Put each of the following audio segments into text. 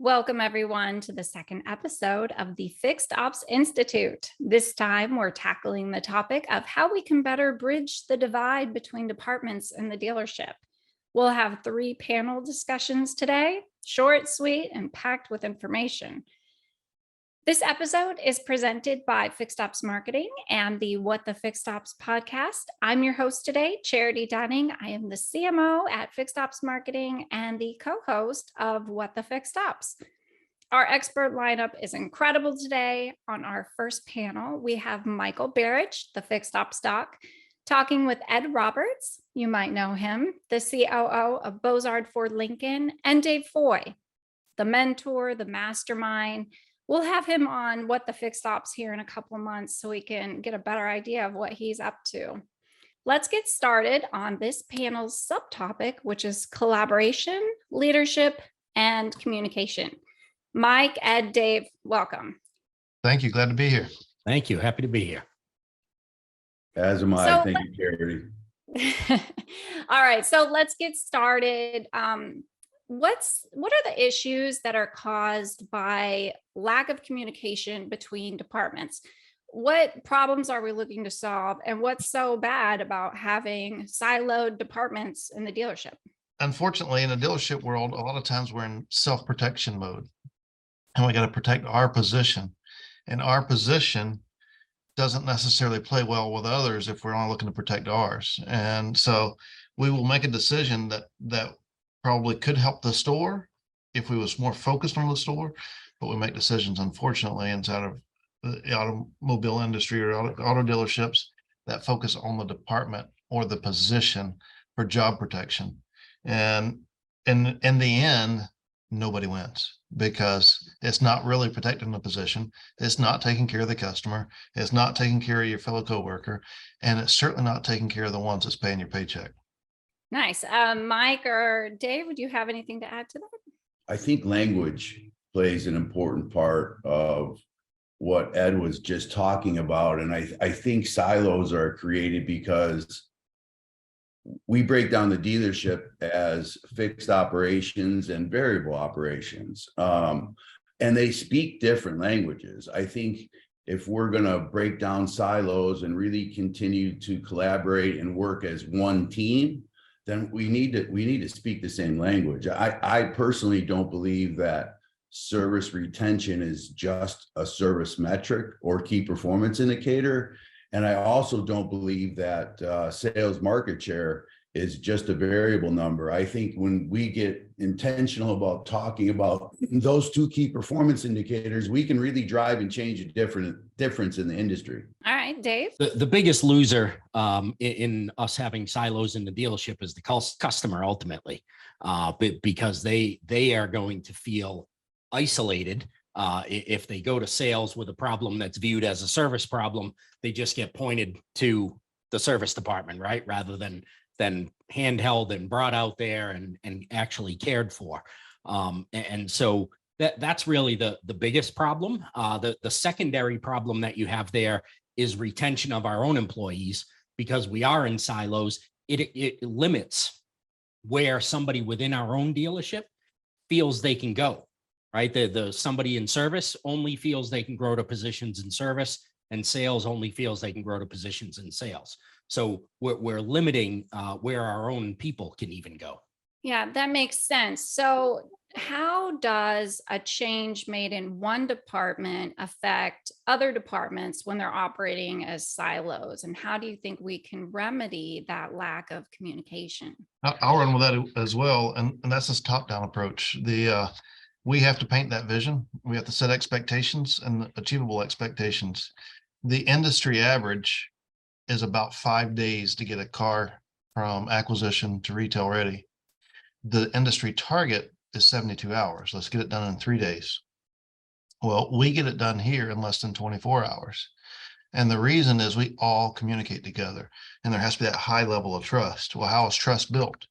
Welcome, everyone, to the second episode of the FixedOPS Institute. This time, we're tackling the topic of how we can better bridge the divide between departments in the dealership. We'll have 3 panel discussions today, short, sweet, and packed with information. This episode is presented by FixedOPS Marketing and the What the FixedOPS podcast. I'm your host today, Charity Dunning. I am the CMO at FixedOPS Marketing and the co-host of What the FixedOPS. Our expert lineup is incredible today. On our first panel, we have Michael Barich, the FixedOPS doc, talking with Ed Roberts, you might know him, the COO of Bozard Ford Lincoln, and Dave Foy, the mentor, the mastermind. We'll have him on What the FixedOPS here in a couple of months so we can get a better idea of what he's up to. Let's get started on this panel's subtopic, which is collaboration, leadership, and communication. Mike, Ed, Dave, welcome. Thank you. Glad to be here. Thank you. Happy to be here. As am I. Thank you, Charity. All right. So let's get started. What are the issues that are caused by lack of communication between departments? What problems are we looking to solve? And what's so bad about having siloed departments in the dealership? Unfortunately, in the dealership world, a lot of times we're in self-protection mode and we got to protect our position. And our position doesn't necessarily play well with others if we're only looking to protect ours. And so we will make a decision that probably could help the store if we was more focused on the store, but we make decisions, unfortunately, inside of the automobile industry or auto dealerships that focus on the department or the position for job protection. And in the end, nobody wins because it's not really protecting the position. It's not taking care of the customer. It's not taking care of your fellow coworker. And it's certainly not taking care of the ones that's paying your paycheck. Nice. Mike or Dave, would you have anything to add to that? I think language plays an important part of what Ed was just talking about. And I think silos are created because we break down the dealership as fixed operations and variable operations. And they speak different languages. I think if we're going to break down silos and really continue to collaborate and work as one team, then we need to speak the same language. I personally don't believe that service retention is just a service metric or key performance indicator. And I also don't believe that sales market share is just a variable number. I think when we get intentional about talking about those 2 key performance indicators, we can really drive and change a difference in the industry. All right, Dave. The biggest loser in us having silos in the dealership is the customer ultimately, because they are going to feel isolated. If they go to sales with a problem that's viewed as a service problem, they just get pointed to the service department, right? Rather than handheld and brought out there and actually cared for. And so that's really the biggest problem. The secondary problem that you have there is retention of our own employees, because we are in silos. It limits where somebody within our own dealership feels they can go, right? The somebody in service only feels they can grow to positions in service, and sales only feels they can grow to positions in sales. So we're limiting where our own people can even go. Yeah, that makes sense. So how does a change made in one department affect other departments when they're operating as silos? And how do you think we can remedy that lack of communication? I'll run with that as well. And that's this top-down approach. We have to paint that vision. We have to set expectations and achievable expectations. The industry average is about 5 days to get a car from acquisition to retail ready. The industry target is 72 hours. Let's get it done in 3 days. Well, we get it done here in less than 24 hours. And the reason is we all communicate together, and there has to be that high level of trust. Well, how is trust built?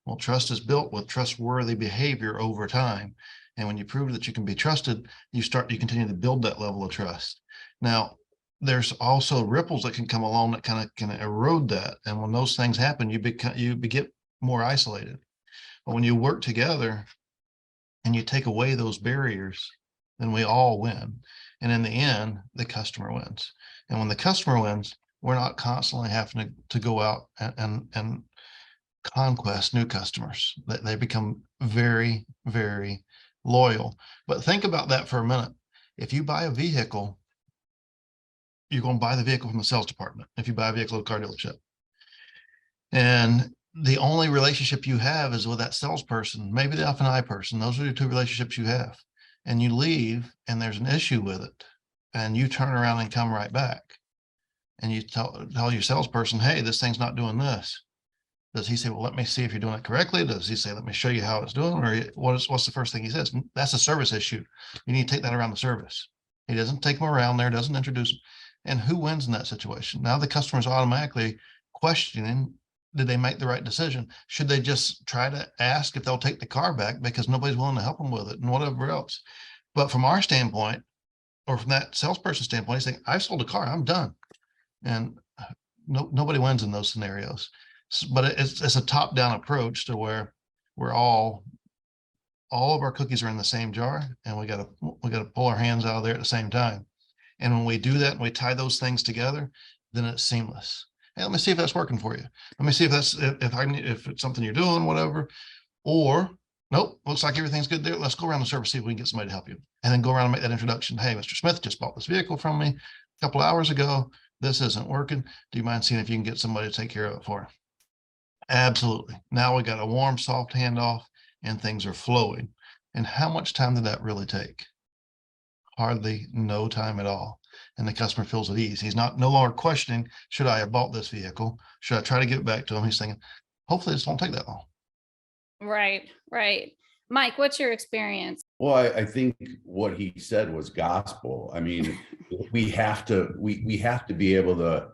Well, trust is built with trustworthy behavior over time. And when you prove that you can be trusted, you continue to build that level of trust. Now, there's also ripples that can come along that kind of can erode that. And when those things happen, you get more isolated. But when you work together, and you take away those barriers, then we all win. And in the end, the customer wins. And when the customer wins, we're not constantly having to go out and conquest new customers. They become very, very loyal. But think about that for a minute. If you buy a vehicle, you're going to buy the vehicle from the sales department. If you buy a vehicle at a car dealership, and the only relationship you have is with that salesperson, maybe the F&I person. Those are the two relationships you have. And you leave and there's an issue with it, and you turn around and come right back and you tell your salesperson, hey, this thing's not doing this. Does he say, well, let me see if you're doing it correctly? Does he say, let me show you how it's doing? Or what's the first thing he says? That's a service issue. You need to take that around the service. He doesn't take them around there, doesn't introduce them. And who wins in that situation? Now the customer is automatically questioning, did they make the right decision? Should they just try to ask if they'll take the car back because nobody's willing to help them with it and whatever else? But from our standpoint, or from that salesperson standpoint, he's saying, I've sold a car, I'm done. And nobody wins in those scenarios. But it's a top-down approach to where we're all of our cookies are in the same jar, and we got to pull our hands out of there at the same time. And when we do that and we tie those things together, then it's seamless. Hey, let me see if that's working for you. Let me see if if it's something you're doing, whatever. Or nope, looks like everything's good there. Let's go around the service, see if we can get somebody to help you. And then go around and make that introduction. Hey, Mr. Smith just bought this vehicle from me a couple hours ago. This isn't working. Do you mind seeing if you can get somebody to take care of it for him? Absolutely. Now we got a warm, soft handoff and things are flowing. And how much time did that really take? Hardly no time at all. And the customer feels at ease. He's no longer questioning, should I have bought this vehicle? Should I try to give it back to him? He's thinking, hopefully this won't take that long. Right. Mike, what's your experience? Well, I think what he said was gospel. I mean, we have to be able to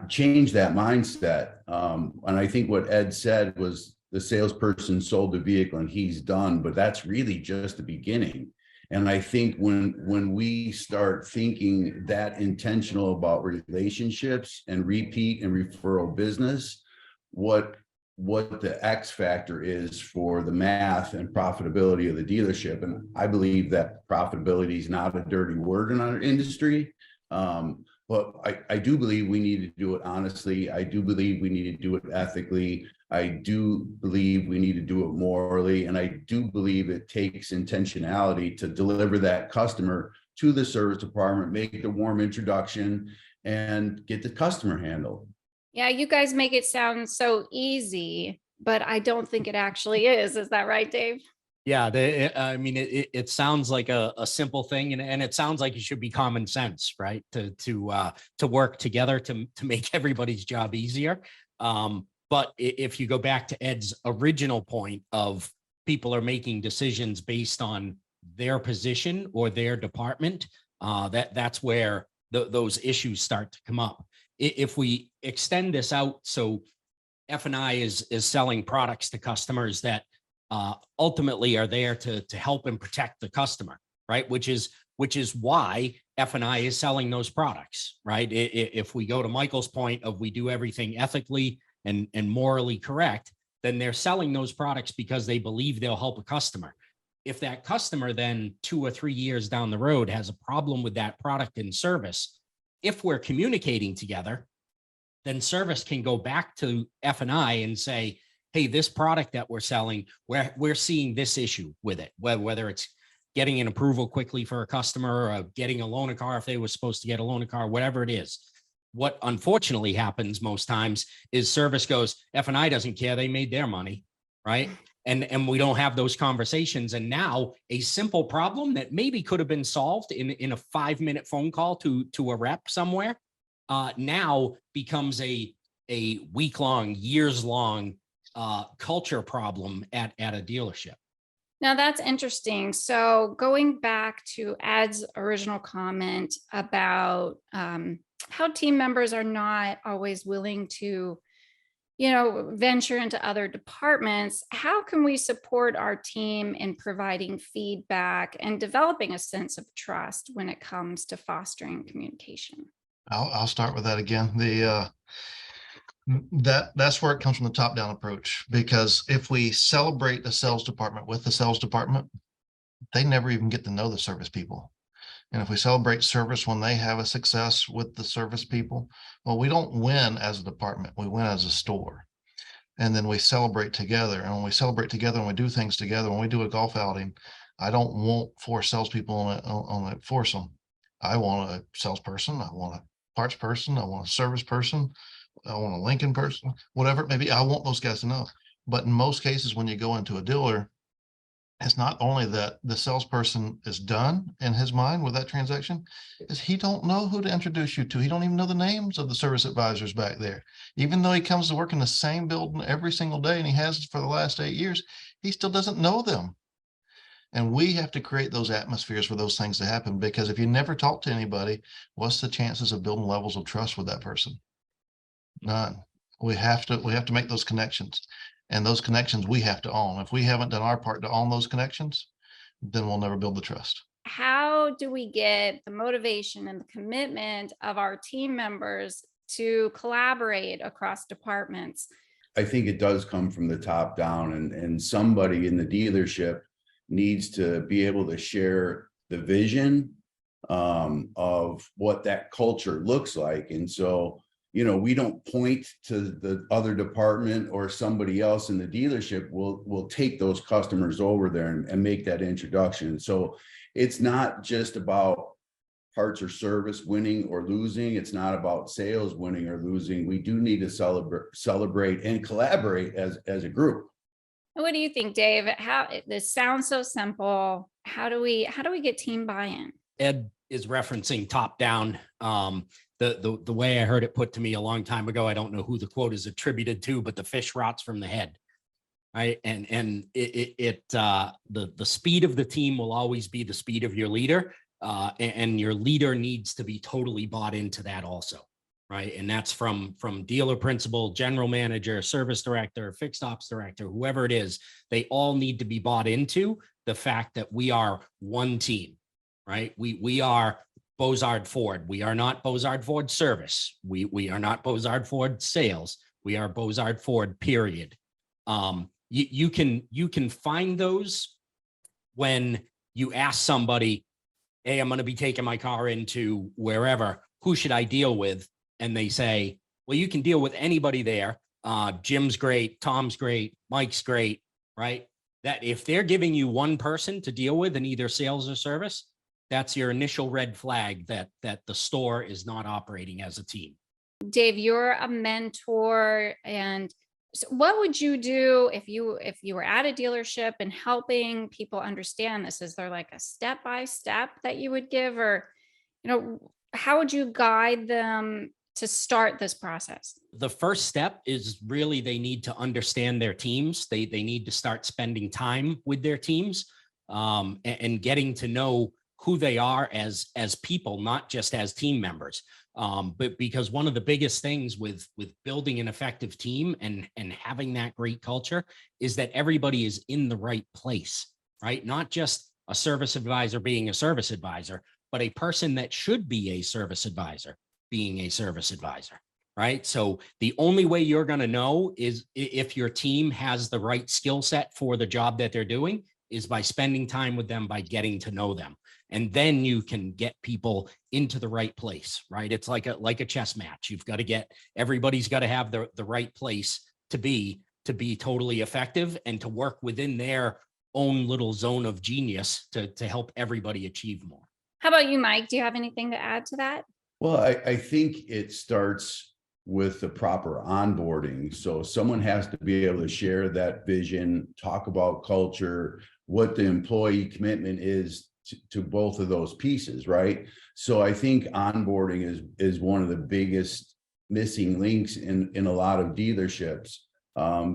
change that mindset. And I think what Ed said was the salesperson sold the vehicle and he's done, but that's really just the beginning. And I think when we start thinking that intentional about relationships and repeat and referral business, what the X factor is for the math and profitability of the dealership. And I believe that profitability is not a dirty word in our industry. But I do believe we need to do it honestly. I do believe we need to do it ethically. I do believe we need to do it morally. And I do believe it takes intentionality to deliver that customer to the service department, make the warm introduction, and get the customer handled. Yeah, you guys make it sound so easy, but I don't think it actually is. Is that right, Dave? Yeah, it sounds like a simple thing, and it sounds like it should be common sense, right? To work together to make everybody's job easier. But if you go back to Ed's original point of people are making decisions based on their position or their department, that's where those issues start to come up. If we extend this out, so F&I is selling products to customers that ultimately are there to help and protect the customer, right? Which is why F&I is selling those products, right? If we go to Michael's point of we do everything ethically and morally correct, then they're selling those products because they believe they'll help a customer. If that customer then 2 or 3 years down the road has a problem with that product and service, if we're communicating together, then service can go back to F&I and say, hey, this product that we're selling, we're seeing this issue with it, whether it's getting an approval quickly for a customer or getting a loaner car if they were supposed to get a loaner car, whatever it is. What unfortunately happens most times is service goes, F&I doesn't care, they made their money, right? And we don't have those conversations. And now a simple problem that maybe could have been solved in a 5-minute phone call to a rep somewhere, now becomes a week-long, years-long culture problem at a dealership. Now that's interesting. So going back to Ed's original comment about how team members are not always willing to, venture into other departments, how can we support our team in providing feedback and developing a sense of trust when it comes to fostering communication? I'll start with that again. That's where it comes from, the top down approach, because if we celebrate the sales department with the sales department, they never even get to know the service people. And if we celebrate service when they have a success with the service people, well, we don't win as a department, we win as a store. And then we celebrate together. And when we celebrate together and we do things together, when we do a golf outing, I don't want 4 salespeople on a foursome. I want a salesperson, I want a parts person, I want a service person, I want a Lincoln person, whatever it may be. I want those guys to know. But in most cases, when you go into a dealer, it's not only that the salesperson is done in his mind with that transaction, is he don't know who to introduce you to. He don't even know the names of the service advisors back there. Even though he comes to work in the same building every single day and he has for the last 8 years, he still doesn't know them. And we have to create those atmospheres for those things to happen, because if you never talk to anybody, what's the chances of building levels of trust with that person? None. We have to make those connections. And those connections we have to own. If we haven't done our part to own those connections, then we'll never build the trust. How do we get the motivation and the commitment of our team members to collaborate across departments? I think it does come from the top down, and somebody in the dealership needs to be able to share the vision of what that culture looks like. And so, we don't point to the other department or somebody else in the dealership. We'll take those customers over there and make that introduction. So it's not just about parts or service winning or losing. It's not about sales winning or losing. We do need to celebrate and collaborate as a group. What do you think, Dave? This sounds so simple. How do we get team buy-in? Ed is referencing top down. The way I heard it put to me a long time ago, I don't know who the quote is attributed to, but the fish rots from the head, right? And the speed of the team will always be the speed of your leader, and your leader needs to be totally bought into that also, right? And that's from dealer principal, general manager, service director, fixed ops director, whoever it is. They all need to be bought into the fact that we are one team, right? We are Bozard Ford. We are not Bozard Ford service. We are not Bozard Ford sales. We are Bozard Ford, period. You can find those when you ask somebody, hey, I'm going to be taking my car into wherever, who should I deal with? And they say, well, you can deal with anybody there. Jim's great, Tom's great, Mike's great, right? That if they're giving you one person to deal with in either sales or service, that's your initial red flag that the store is not operating as a team. Dave, you're a mentor, and so what would you do if you were at a dealership and helping people understand this? Is there like a step-by-step that you would give, or how would you guide them to start this process? The first step is really they need to understand their teams. They need to start spending time with their teams, and getting to know who they are as people, not just as team members. But because one of the biggest things with building an effective team and having that great culture is that everybody is in the right place, right? Not just a service advisor being a service advisor, but a person that should be a service advisor being a service advisor, right? So the only way you're going to know is if your team has the right skill set for the job that they're doing is by spending time with them, by getting to know them. And then you can get people into the right place, right? It's like a chess match. You've got to get, everybody's got to have the right place to be totally effective and to work within their own little zone of genius to help everybody achieve more. How about you, Mike? Do you have anything to add to that? Well, I think it starts with the proper onboarding. So someone has to be able to share that vision, talk about culture, what the employee commitment is to both of those pieces, right? So I think onboarding is one of the biggest missing links in a lot of dealerships,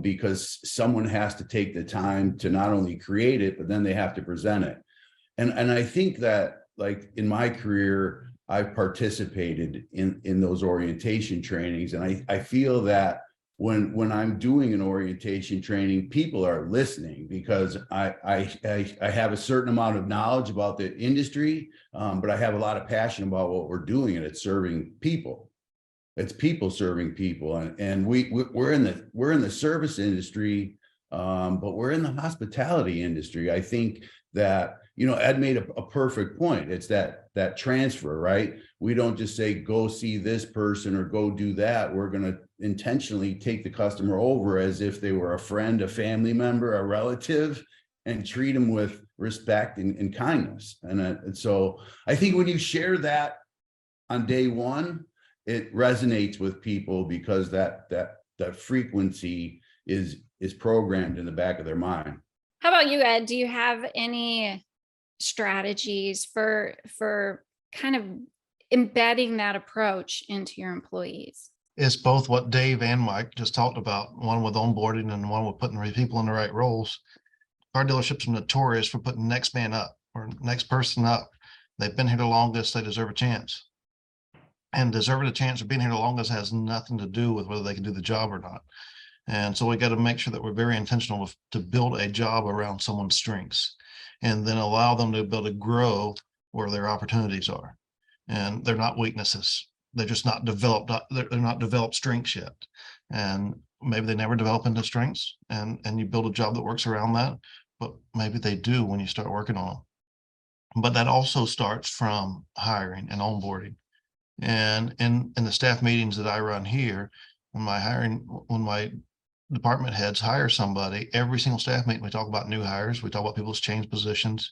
because someone has to take the time to not only create it, but then they have to present it. And I think that, like in my career, I've participated in those orientation trainings, and I feel that when I'm doing an orientation training, people are listening because I have a certain amount of knowledge about the industry, but I have a lot of passion about what we're doing, and it's serving people. It's people serving people, and we're in the service industry, but we're in the hospitality industry. I think that, you know, Ed made a perfect point. It's that transfer, right? We don't just say, go see this person or go do that. We're going to intentionally take the customer over as if they were a friend, a family member, a relative, and treat them with respect and kindness. And so I think when you share that on day one, it resonates with people because that frequency is programmed in the back of their mind. How about you, Ed? Do you have any strategies for kind of embedding that approach into your employees? It's both what Dave and Mike just talked about, one with onboarding and one with putting people in the right roles. Car dealerships are notorious for putting next man up or next person up. They've been here the longest, they deserve a chance. And deserving a chance of being here the longest has nothing to do with whether they can do the job or not. And so we got to make sure that we're very intentional to build a job around someone's strengths and then allow them to be able to grow where their opportunities are. And they're not weaknesses. They're just not developed. They're not developed strengths yet. And maybe they never develop into strengths, and you build a job that works around that, but maybe they do when you start working on them. But that also starts from hiring and onboarding. And in the staff meetings that I run here, when my department heads hire somebody, every single staff meeting, we talk about new hires, we talk about people's changed positions,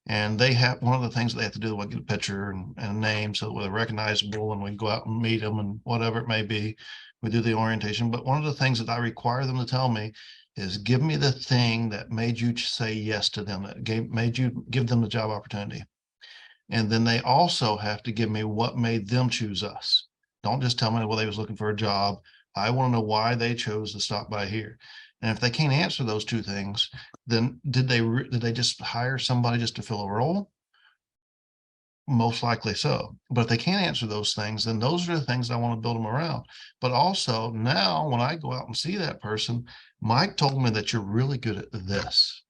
and they have, one of the things they have to do is get a picture and a name so that they're recognizable, and we go out and meet them and whatever it may be. We do the orientation, but one of the things that I require them to tell me is, give me the thing that made you say yes to them, that made you give them the job opportunity. And then they also have to give me what made them choose us. Don't just tell me, well, they was looking for a job. I want to know why they chose to stop by here. And if they can't answer those two things, then did they just hire somebody just to fill a role? Most likely so. But if they can't answer those things, then those are the things I want to build them around. But also now when I go out and see that person, Mike told me that you're really good at this.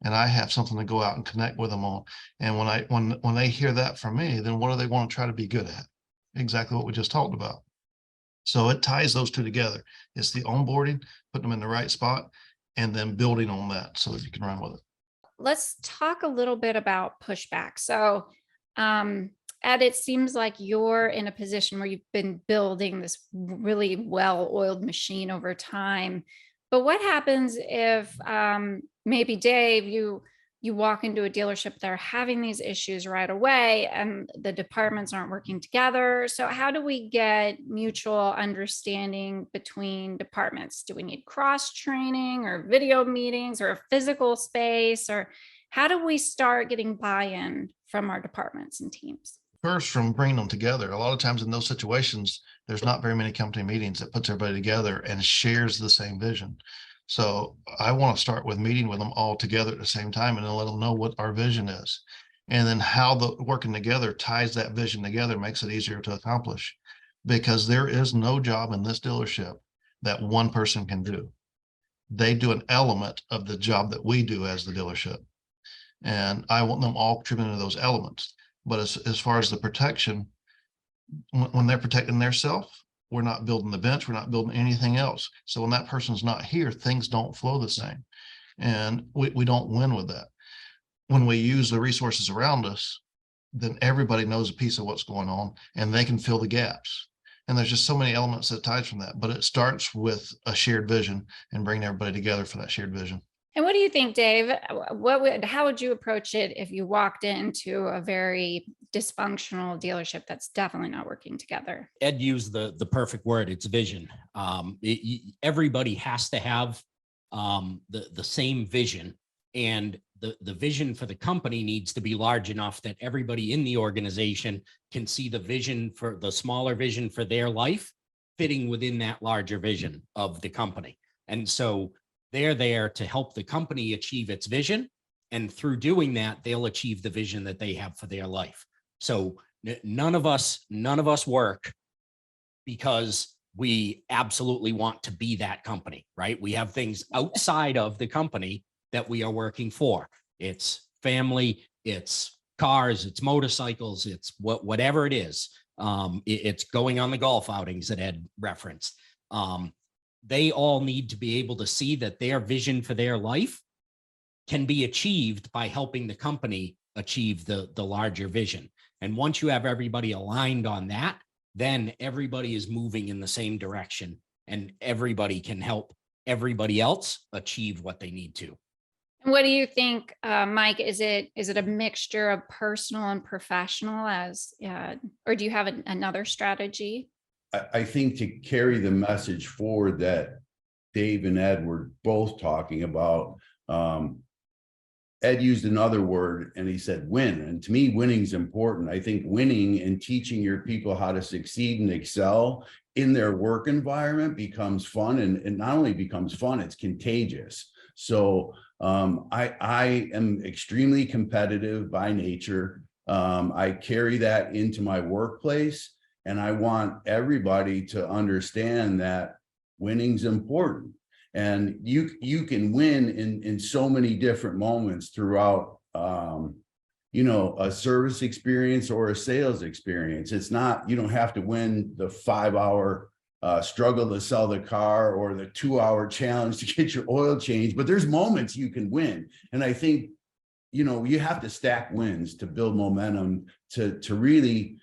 And I have something to go out and connect with them on. And when they hear that from me, then what do they want to try to be good at? Exactly what we just talked about. So it ties those two together. It's the onboarding, putting them in the right spot, and then building on that so that you can run with it. Let's talk a little bit about pushback. So, Ed, it seems like you're in a position where you've been building this really well-oiled machine over time. But what happens if maybe, Dave, you walk into a dealership, they're having these issues right away and the departments aren't working together? So how do we get mutual understanding between departments? Do we need cross training or video meetings or a physical space? Or how do we start getting buy-in from our departments and teams? First, from bringing them together. A lot of times in those situations, there's not very many company meetings that puts everybody together and shares the same vision. So I want to start with meeting with them all together at the same time and then let them know what our vision is. And then how the working together ties that vision together makes it easier to accomplish, because there is no job in this dealership that one person can do. They do an element of the job that we do as the dealership. And I want them all contributing to those elements. But as far as the protection, when they're protecting their self, we're not building the bench, we're not building anything else. So when that person's not here, things don't flow the same. And we don't win with that. When we use the resources around us, then everybody knows a piece of what's going on and they can fill the gaps. And there's just so many elements that ties from that, but it starts with a shared vision and bringing everybody together for that shared vision. And what do you think, Dave? How would you approach it if you walked into a very dysfunctional dealership that's definitely not working together? Ed used the perfect word. It's vision. Everybody has to have the same vision, and the vision for the company needs to be large enough that everybody in the organization can see the vision, for the smaller vision for their life fitting within that larger vision of the company. And so they're there to help the company achieve its vision. And through doing that, they'll achieve the vision that they have for their life. So none of us work because we absolutely want to be that company, right? We have things outside of the company that we are working for. It's family, it's cars, it's motorcycles, it's whatever it is. It's going on the golf outings that Ed referenced. They all need to be able to see that their vision for their life can be achieved by helping the company achieve the larger vision. And once you have everybody aligned on that, then everybody is moving in the same direction and everybody can help everybody else achieve what they need to. What do you think, Mike? Is it a mixture of personal and professional, or do you have another strategy? I think to carry the message forward that Dave and Ed were both talking about, Ed used another word and he said win. And to me, winning is important. I think winning and teaching your people how to succeed and excel in their work environment becomes fun, and not only becomes fun, it's contagious. So I am extremely competitive by nature. I carry that into my workplace, and I want everybody to understand that winning's important. And you can win in so many different moments throughout, a service experience or a sales experience. It's not, you don't have to win the 5-hour struggle to sell the car or the 2-hour challenge to get your oil changed, but there's moments you can win. And I think, you have to stack wins to build momentum to really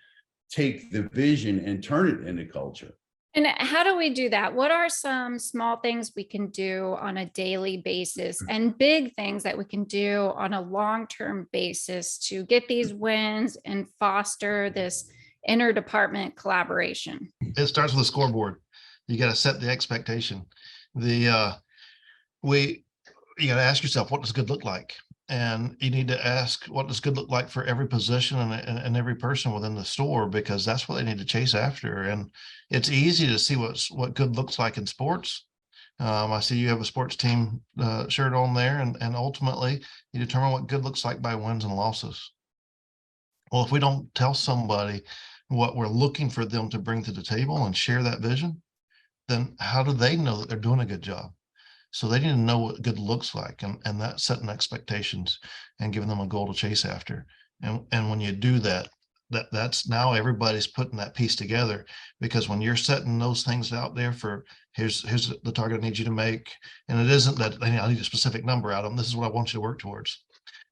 take the vision and turn it into culture. And how do we do that? What are some small things we can do on a daily basis and big things that we can do on a long-term basis to get these wins and foster this interdepartment collaboration? It starts with a scoreboard. You got to set the expectation. You got to ask yourself, what does good look like? And you need to ask, what does good look like for every position and every person within the store, because that's what they need to chase after. And it's easy to see what good looks like in sports. I see you have a sports team shirt on there, and ultimately you determine what good looks like by wins and losses. Well, if we don't tell somebody what we're looking for them to bring to the table and share that vision, then how do they know that they're doing a good job? So they need to know what good looks like, and that's setting expectations and giving them a goal to chase after. And when you do that, that's now everybody's putting that piece together, because when you're setting those things out there for here's the target I need you to make, and it isn't that I need a specific number out of them. This is what I want you to work towards.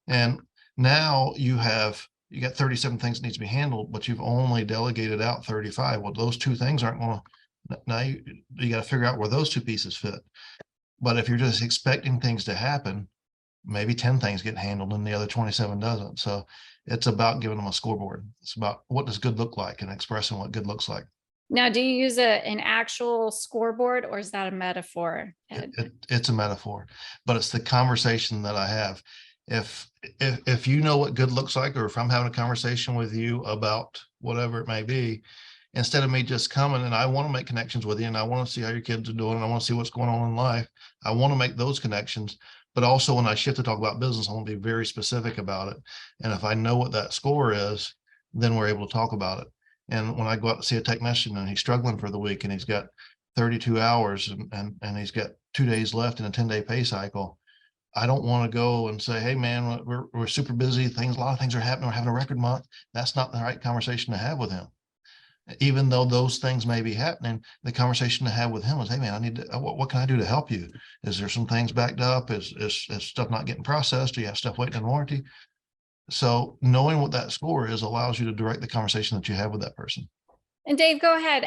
And now you got 37 things that needs to be handled, but you've only delegated out 35. Well, those two things aren't going to, now you got to figure out where those two pieces fit. But if you're just expecting things to happen, maybe 10 things get handled and the other 27 doesn't. So it's about giving them a scoreboard. It's about what does good look like and expressing what good looks like. Now, do you use an actual scoreboard, or is that a metaphor? It's a metaphor, but it's the conversation that I have. If you know what good looks like, or if I'm having a conversation with you about whatever it may be, instead of me just coming and I want to make connections with you and I want to see how your kids are doing and I want to see what's going on in life, I want to make those connections. But also when I shift to talk about business, I want to be very specific about it. And if I know what that score is, then we're able to talk about it. And when I go out to see a technician and he's struggling for the week and he's got 32 hours and he's got 2 days left in a 10-day pay cycle, I don't want to go and say, hey man, we're super busy. A lot of things are happening. We're having a record month. That's not the right conversation to have with him. Even though those things may be happening, the conversation to have with him is, hey man, I need to, what can I do to help you? Is there some things backed up? Is stuff not getting processed? Do you have stuff waiting in warranty? So knowing what that score is allows you to direct the conversation that you have with that person. And Dave, go ahead.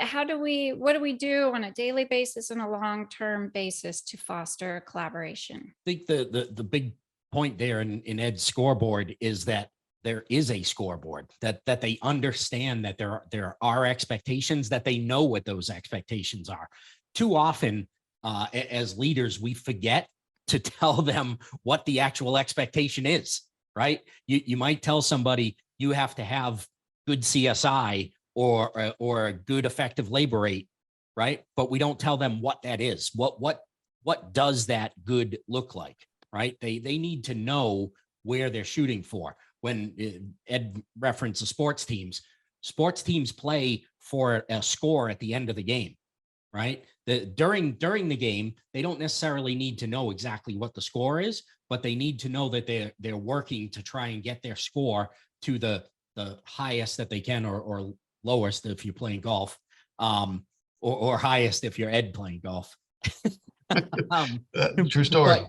What do we do on a daily basis and a long-term basis to foster collaboration? I think the big point there in Ed's scoreboard is that there is a scoreboard, that they understand that there are expectations, that they know what those expectations are. Too often, as leaders, we forget to tell them what the actual expectation is, right? You might tell somebody you have to have good CSI or a good effective labor rate, right? But we don't tell them what that is. What does that good look like, right? They need to know where they're shooting for. When Ed referenced the sports teams play for a score at the end of the game, right? During the game, they don't necessarily need to know exactly what the score is, but they need to know that they're working to try and get their score to the highest that they can or lowest if you're playing golf, or highest if you're Ed playing golf. True story.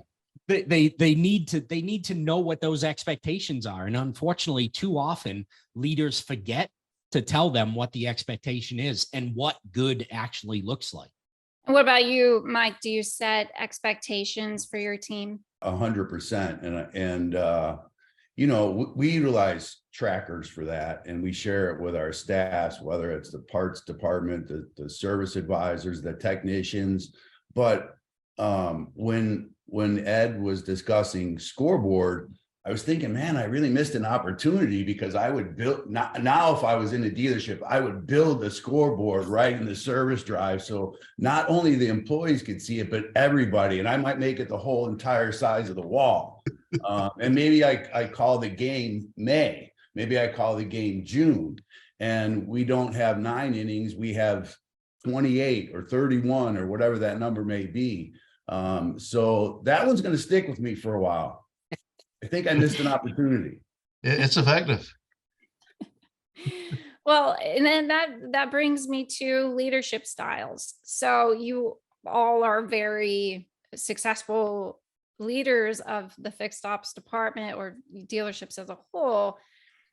But they need to know what those expectations are. And unfortunately, too often leaders forget to tell them what the expectation is and what good actually looks like. And what about you, Mike? Do you set expectations for your team? 100%. And we utilize trackers for that, and we share it with our staffs, whether it's the parts department, the service advisors, the technicians. But when Ed was discussing scoreboard, I was thinking, man, I really missed an opportunity, because I would build now if I was in a dealership, I would build the scoreboard right in the service drive. So not only the employees could see it, but everybody, and I might make it the whole entire size of the wall. And maybe I call the game May, maybe I call the game June, and we don't have 9 innings, we have 28 or 31 or whatever that number may be. So that one's going to stick with me for a while. I think I missed an opportunity. It's effective. Well, and then that brings me to leadership styles. So you all are very successful leaders of the fixed ops department or dealerships as a whole.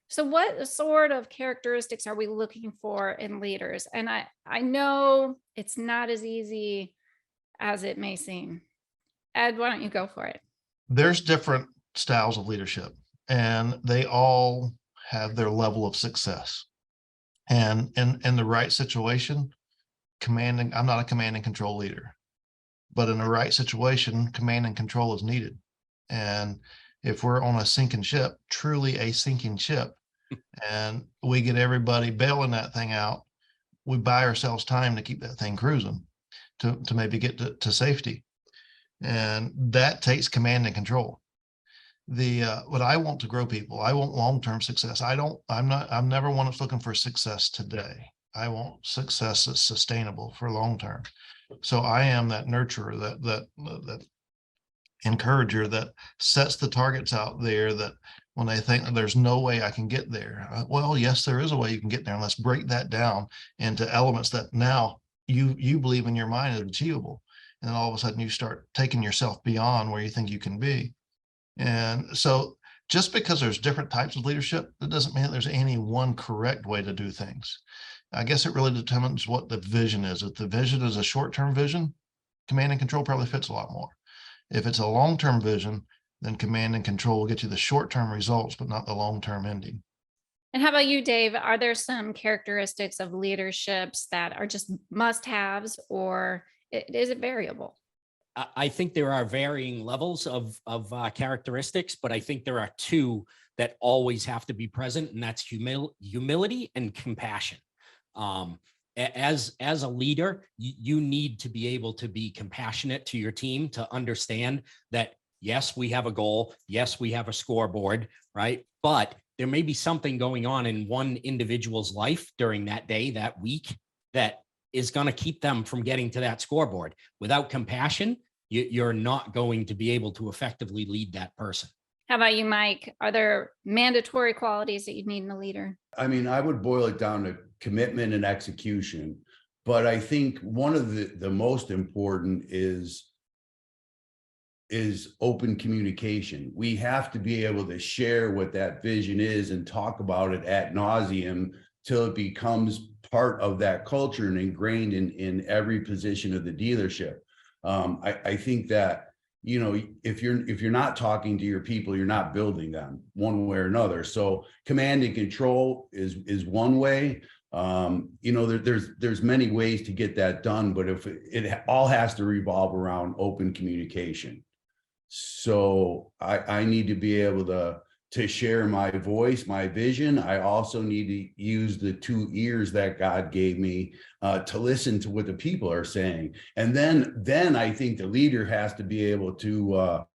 So what sort of characteristics are we looking for in leaders? And I know it's not as easy as it may seem. Ed, why don't you go for it? There's different styles of leadership, and they all have their level of success. And in the right situation, I'm not a command and control leader, but in the right situation, command and control is needed. And if we're on a sinking ship, truly a sinking ship, and we get everybody bailing that thing out, we buy ourselves time to keep that thing cruising to maybe get to safety. And that takes command and control. What I want to grow people, I want long-term success. I'm never one that's looking for success today. I want success that's sustainable for long-term. So I am that nurturer, that encourager that sets the targets out there, that when they think that there's no way I can get there, well, yes, there is a way you can get there. And let's break that down into elements that now you believe in your mind is achievable. And then all of a sudden you start taking yourself beyond where you think you can be. And so just because there's different types of leadership, that doesn't mean that there's any one correct way to do things. I guess it really determines what the vision is. If the vision is a short-term vision, command and control probably fits a lot more. If it's a long-term vision, then command and control will get you the short-term results, but not the long-term ending. And how about you, Dave? Are there some characteristics of leaderships that are just must-haves, or is it variable? I think there are varying levels of characteristics, but I think there are 2 that always have to be present, and that's humility and compassion. As a leader, you need to be able to be compassionate to your team, to understand that, yes, we have a goal. Yes, we have a scoreboard, right? But there may be something going on in one individual's life during that day, that week, that is going to keep them from getting to that scoreboard. Without compassion, you're not going to be able to effectively lead that person. How about you, Mike? Are there mandatory qualities that you need in a leader? I mean, I would boil it down to commitment and execution, but I think one of the most important is open communication. We have to be able to share what that vision is and talk about it ad nauseum till it becomes part of that culture and ingrained in every position of the dealership. I think that, if you're not talking to your people, you're not building them one way or another. So command and control is one way. There's many ways to get that done, but if it all has to revolve around open communication. So I need to be able to share my voice, my vision. I also need to use the 2 ears that God gave me to listen to what the people are saying. And then I think the leader has to be able to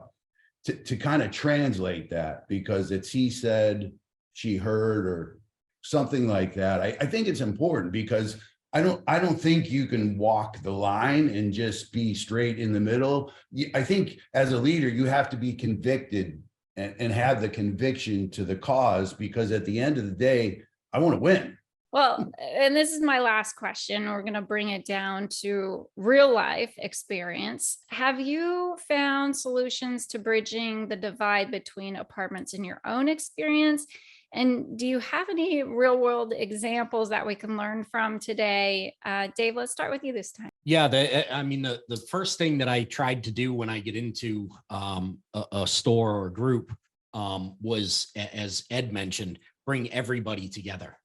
kind of translate that, because it's he said, she heard, or something like that. I think it's important, because I don't think you can walk the line and just be straight in the middle. I think as a leader, you have to be convicted and have the conviction to the cause, because at the end of the day, I want to win. Well, and this is my last question. We're going to bring it down to real life experience. Have you found solutions to bridging the divide between apartments in your own experience? And do you have any real world examples that we can learn from today? Dave, let's start with you this time. Yeah, the first thing that I tried to do when I get into a store or a group was, as Ed mentioned, bring everybody together,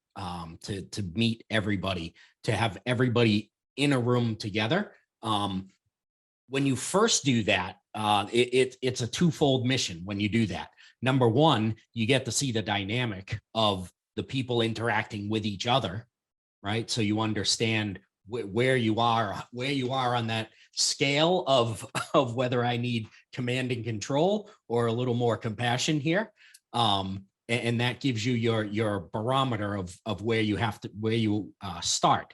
to meet everybody, to have everybody in a room together. When you first do that, it's a twofold mission when you do that. Number one, you get to see the dynamic of the people interacting with each other, right? So you understand where you are on that scale of whether I need command and control or a little more compassion here. And that gives you your barometer of where you start.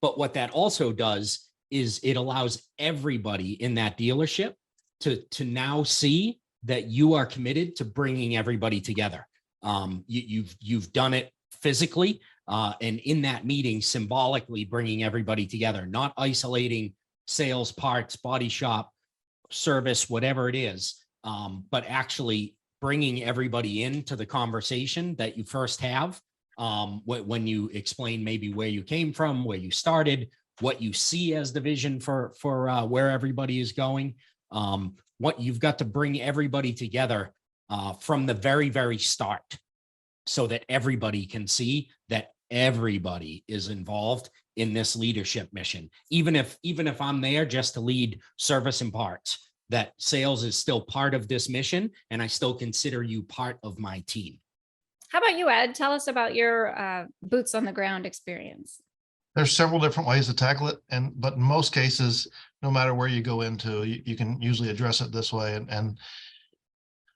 But what that also does is it allows everybody in that dealership to now see that you are committed to bringing everybody together. You've done it physically, and in that meeting, symbolically bringing everybody together, not isolating sales, parts, body shop, service, whatever it is, but actually bringing everybody into the conversation that you first have, when you explain maybe where you came from, where you started, what you see as the vision for where everybody is going. What you've got to bring everybody together from the very, very start, so that everybody can see that everybody is involved in this leadership mission. Even if I'm there just to lead service and parts, that sales is still part of this mission, and I still consider you part of my team. How about you, Ed? Tell us about your boots on the ground experience. There's several different ways to tackle it, but in most cases, no matter where you go into, you can usually address it this way. And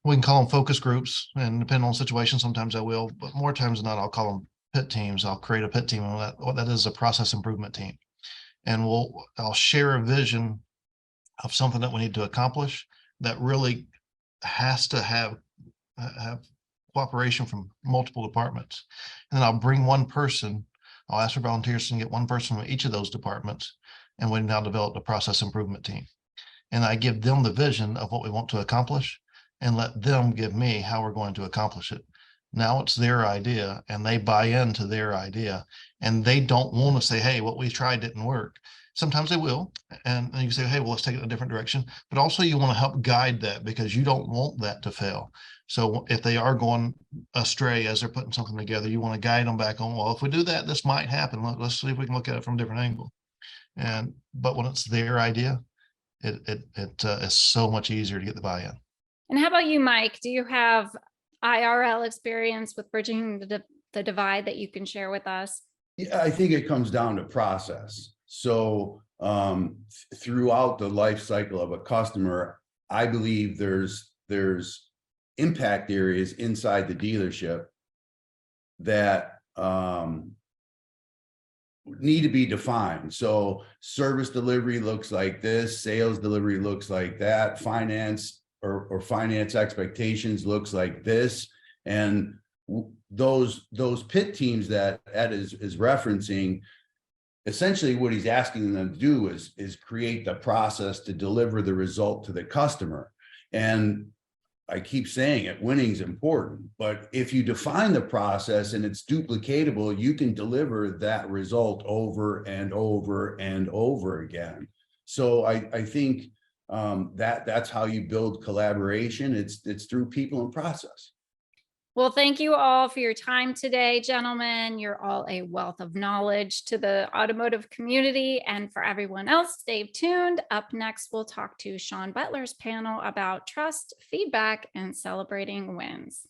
we can call them focus groups, and depending on the situation, sometimes I will, but more times than not, I'll call them pit teams. I'll create a pit team, and what that is a process improvement team. And I'll share a vision of something that we need to accomplish that really has to have cooperation from multiple departments. And then I'll bring one person. I'll ask for volunteers to get one person from each of those departments, and we now develop the process improvement team. And I give them the vision of what we want to accomplish and let them give me how we're going to accomplish it. Now it's their idea, and they buy into their idea, and they don't want to say, hey, what we tried didn't work. Sometimes they will, and you say, hey, well, let's take it in a different direction. But also you want to help guide that, because you don't want that to fail. So if they are going astray as they're putting something together, you want to guide them back on, well, if we do that, this might happen. Let's see if we can look at it from a different angle. But when it's their idea, it is so much easier to get the buy-in. And how about you, Mike? Do you have IRL experience with bridging the divide that you can share with us? Yeah, I think it comes down to process. So throughout the life cycle of a customer, I believe there's impact areas inside the dealership that need to be defined. So service delivery looks like this, sales delivery looks like that, finance or finance expectations looks like this. And those pit teams that Ed is referencing, essentially what he's asking them to do is create the process to deliver the result to the customer. And I keep saying it, winning is important, but if you define the process and it's duplicatable, you can deliver that result over and over and over again. So I think that's how you build collaboration. It's through people and process. Well, thank you all for your time today, gentlemen. You're all a wealth of knowledge to the automotive community. And for everyone else, stay tuned. Up next, we'll talk to Sean Butler's panel about trust, feedback, and celebrating wins.